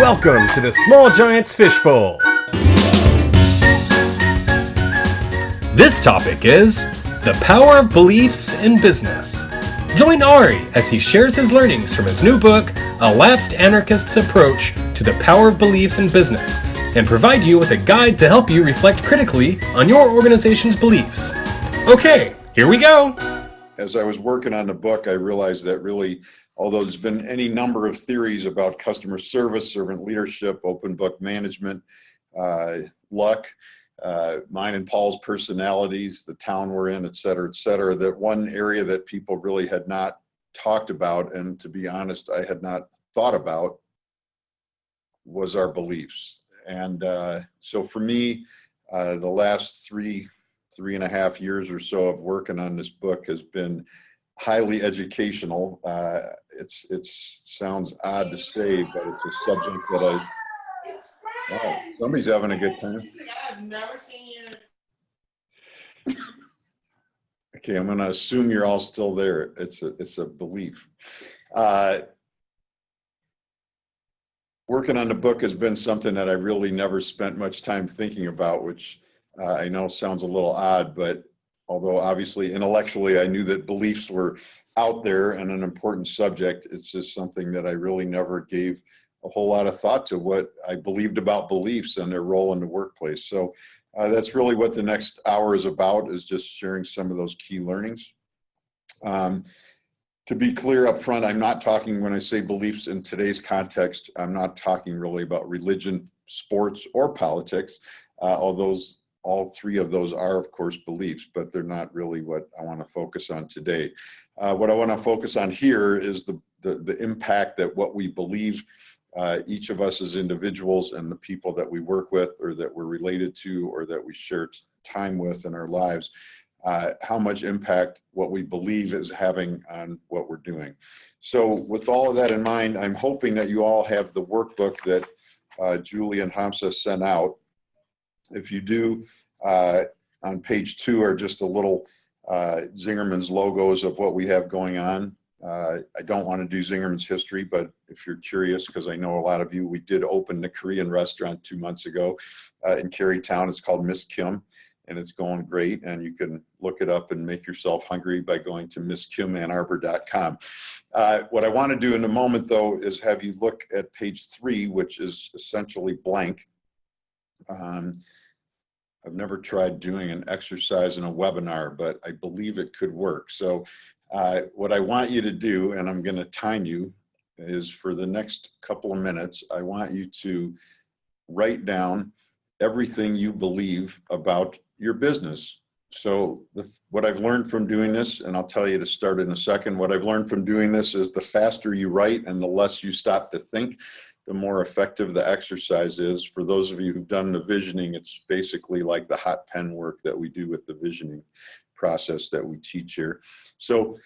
Welcome to the Small Giants Fishbowl. This topic is the power of beliefs in business. Join Ari as he shares his learnings from his new book, A Lapsed Anarchist's Approach to the Power of Beliefs in Business, and provide you with a guide to help you reflect critically on your organization's beliefs. Okay, here we go. As I was working on the book, I realized that really, although there's been any number of theories about customer service, servant leadership, open book management, luck, mine and Paul's personalities, the town we're in, et cetera, that one area that people really had not talked about, and to be honest, I had not thought about, was our beliefs. And so for me, the last three and a half years or so of working on this book has been highly educational. It sounds odd to say, but it's a subject that somebody's having a good time. I've never seen you. Okay, I'm going to assume you're all still there. It's a belief. Working on the book has been something that I really never spent much time thinking about, which I know sounds a little odd, but although obviously intellectually I knew that beliefs were out there and an important subject, it's just something that I really never gave a whole lot of thought to, what I believed about beliefs and their role in the workplace. So that's really what the next hour is about, is just sharing some of those key learnings. To be clear up front, I'm not talking, when I say beliefs in today's context, I'm not talking really about religion, sports, or politics, although all three of those are, of course, beliefs, but they're not really what I want to focus on today. What I want to focus on here is the impact that what we believe, each of us as individuals and the people that we work with or that we're related to or that we share time with in our lives, how much impact what we believe is having on what we're doing. So with all of that in mind, I'm hoping that you all have the workbook that Julie and Hamza sent out. If you do, on page 2 are just a little Zingerman's logos of what we have going on. I don't want to do Zingerman's history, but if you're curious, because I know a lot of you, we did open the Korean restaurant 2 months ago in Carytown. It's called Miss Kim, and it's going great. And you can look it up and make yourself hungry by going to misskimanarbor.com. What I want to do in a moment, though, is have you look at page 3, which is essentially blank. I've never tried doing an exercise in a webinar, but I believe it could work. So what I want you to do, and I'm going to time you, is for the next couple of minutes, I want you to write down everything you believe about your business. So what I've learned from doing this, and I'll tell you to start in a second, what I've learned from doing this is the faster you write and the less you stop to think, the more effective the exercise is. For those of you who've done the visioning, it's basically like the hot pen work that we do with the visioning process that we teach here. So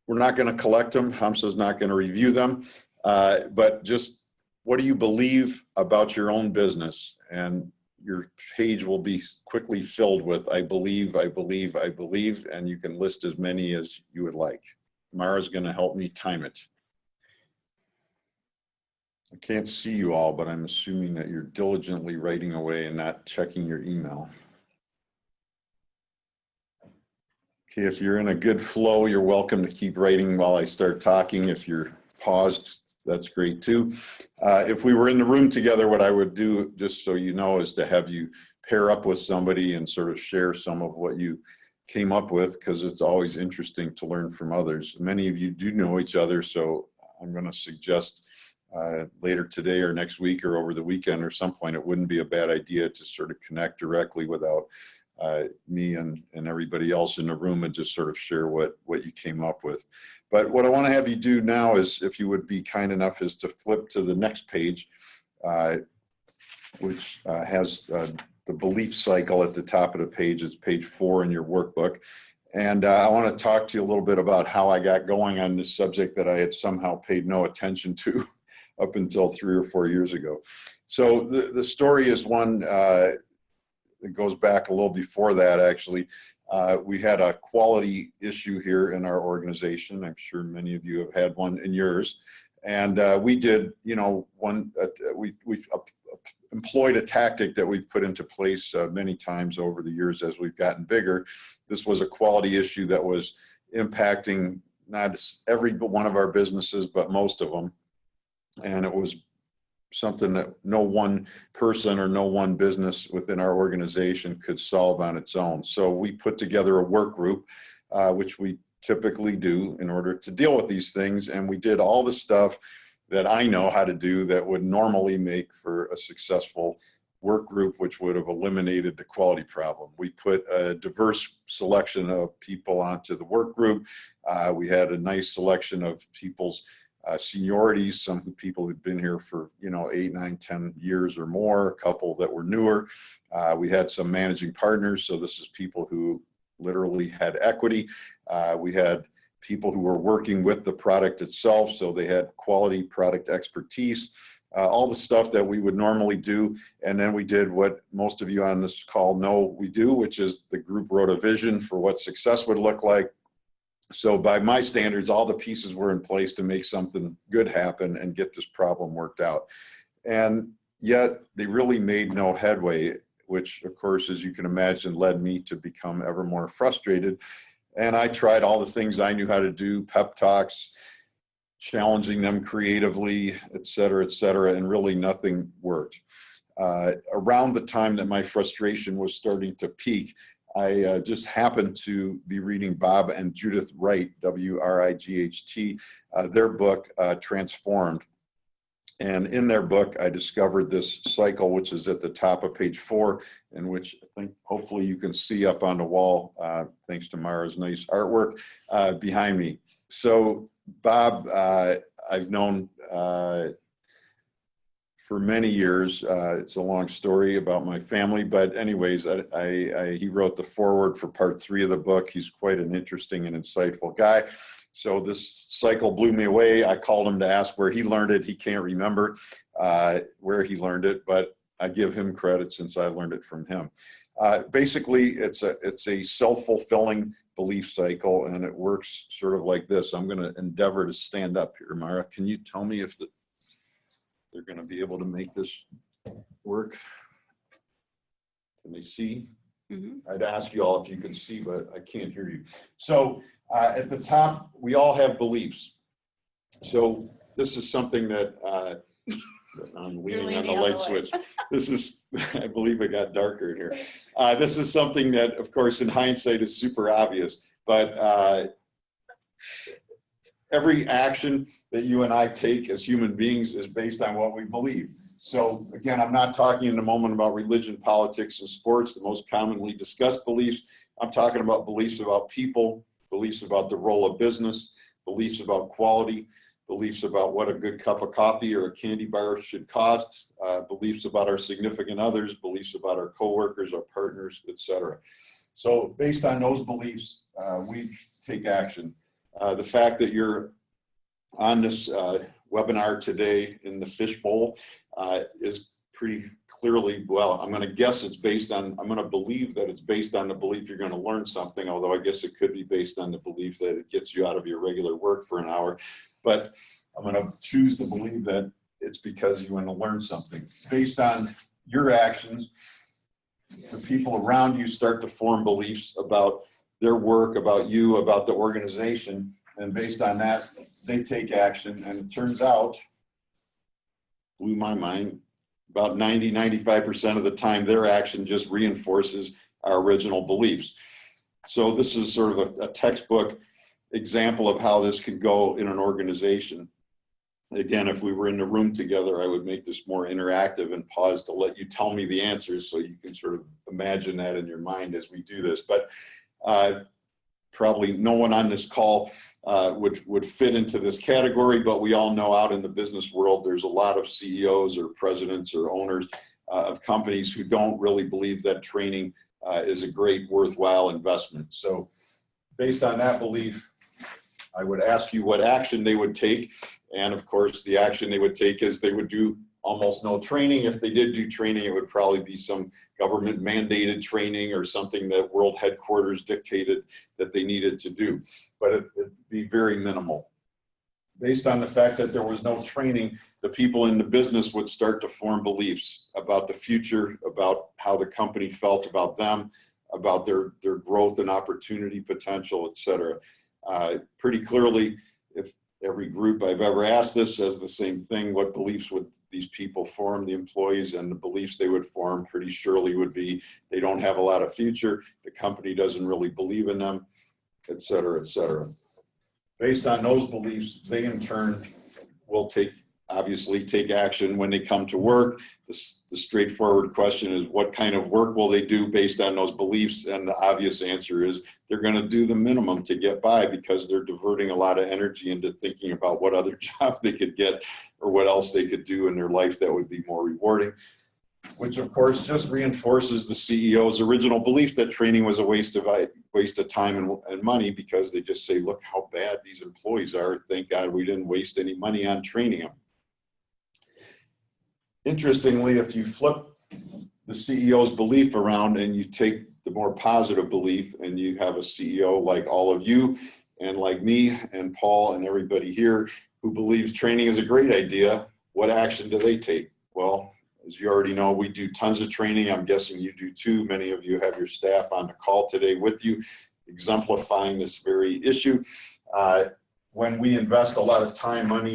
we're not going to collect them. Hamza's not going to review them, but just what do you believe about your own business? And your page will be quickly filled with I believe, and you can list as many as you would like. Mara's going to help me time it. I can't see you all, but I'm assuming that you're diligently writing away and not checking your email. Okay, if you're in a good flow, you're welcome to keep writing while I start talking. If you're paused, that's great too. If we were in the room together, what I would do, just so you know, is to have you pair up with somebody and sort of share some of what you came up with, because it's always interesting to learn from others. Many of you do know each other, so I'm going to suggest later today or next week or over the weekend or some point, it wouldn't be a bad idea to sort of connect directly without me and everybody else in the room and just sort of share what you came up with. But what I want to have you do now is, if you would be kind enough, is to flip to the next page, which has the belief cycle at the top of the page. It's page 4 in your workbook. And I want to talk to you a little bit about how I got going on this subject that I had somehow paid no attention to up until 3 or 4 years ago. So the story is one that goes back a little before that, actually. We had a quality issue here in our organization. I'm sure many of you have had one in yours. And we did, we employed a tactic that we've put into place many times over the years as we've gotten bigger. This was a quality issue that was impacting not every one of our businesses, but most of them. And it was something that no one person or no one business within our organization could solve on its own. So we put together a work group, which we typically do in order to deal with these things. And we did all the stuff that I know how to do that would normally make for a successful work group, which would have eliminated the quality problem. We put a diverse selection of people onto the work group. We had a nice selection of people's seniorities, some people who'd been here for 8, 9, 10 years or more, a couple that were newer. We had some managing partners, so this is people who literally had equity. We had people who were working with the product itself, so they had quality product expertise, all the stuff that we would normally do. And then we did what most of you on this call know we do, which is the group wrote a vision for what success would look like. So by my standards, all the pieces were in place to make something good happen and get this problem worked out. And yet they really made no headway, which of course, as you can imagine, led me to become ever more frustrated. And I tried all the things I knew how to do, pep talks, challenging them creatively, et cetera, and really nothing worked. Around the time that my frustration was starting to peak, I just happened to be reading Bob and Judith Wright, W-R-I-G-H-T, their book, Transformed. And in their book, I discovered this cycle, which is at the top of page 4, in which I think hopefully you can see up on the wall, thanks to Mara's nice artwork behind me. So Bob, I've known for many years. It's a long story about my family, but anyways, he wrote the foreword for part 3 of the book. He's quite an interesting and insightful guy. So this cycle blew me away. I called him to ask where he learned it. He can't remember where he learned it, but I give him credit since I learned it from him. Basically, it's a self-fulfilling belief cycle, and it works sort of like this. I'm going to endeavor to stand up here. Mara, can you tell me if they're going to be able to make this work? Can they see? Mm-hmm. I'd ask you all if you can see, but I can't hear you. So at the top, we all have beliefs. So this is something that I'm leaning on the light switch. This is, I believe it got darker in here. This is something that, of course, in hindsight is super obvious, but every action that you and I take as human beings is based on what we believe. So again, I'm not talking in a moment about religion, politics, and sports, the most commonly discussed beliefs. I'm talking about beliefs about people, beliefs about the role of business, beliefs about quality, beliefs about what a good cup of coffee or a candy bar should cost, beliefs about our significant others, beliefs about our coworkers, our partners, etc. So based on those beliefs, we take action. The fact that you're on this webinar today in the Fishbowl is pretty clearly, well, I'm going to guess it's based on, I'm going to believe that it's based on the belief you're going to learn something, although I guess it could be based on the belief that it gets you out of your regular work for an hour. But I'm going to choose to believe that it's because you want to learn something. Based on your actions, the people around you start to form beliefs about their work, about you, about the organization. And based on that, they take action. And it turns out, blew my mind, about 90, 95% of the time, their action just reinforces our original beliefs. So this is sort of a textbook example of how this could go in an organization. Again, if we were in the room together, I would make this more interactive and pause to let you tell me the answers so you can sort of imagine that in your mind as we do this. But probably no one on this call would fit into this category, but we all know out in the business world, there's a lot of CEOs or presidents or owners of companies who don't really believe that training is a great, worthwhile investment. So based on that belief, I would ask you what action they would take. And of course, the action they would take is they would do almost no training. If they did do training, it would probably be some government mandated training or something that world headquarters dictated that they needed to do, but it'd be very minimal. based on the fact that there was no training, the people in the business would start to form beliefs about the future, about how the company felt about them, about their growth and opportunity potential, et cetera. Pretty clearly, if every group I've ever asked this says the same thing, what beliefs would these people form, the employees, and the beliefs they would form pretty surely would be they don't have a lot of future, the company doesn't really believe in them, et cetera, et cetera. Based on those beliefs, they in turn will obviously take action when they come to work. The straightforward question is, what kind of work will they do based on those beliefs? And the obvious answer is they're going to do the minimum to get by, because they're diverting a lot of energy into thinking about what other jobs they could get or what else they could do in their life that would be more rewarding, which of course just reinforces the CEO's original belief that training was a waste of time and money, because they just say, look how bad these employees are. Thank God we didn't waste any money on training them. Interestingly, if you flip the CEO's belief around and you take the more positive belief, and you have a CEO like all of you and like me and Paul and everybody here who believes training is a great idea, what action do they take? Well, as you already know, we do tons of training. I'm guessing you do too. Many of you have your staff on the call today with you, exemplifying this very issue. When we invest a lot of time, money,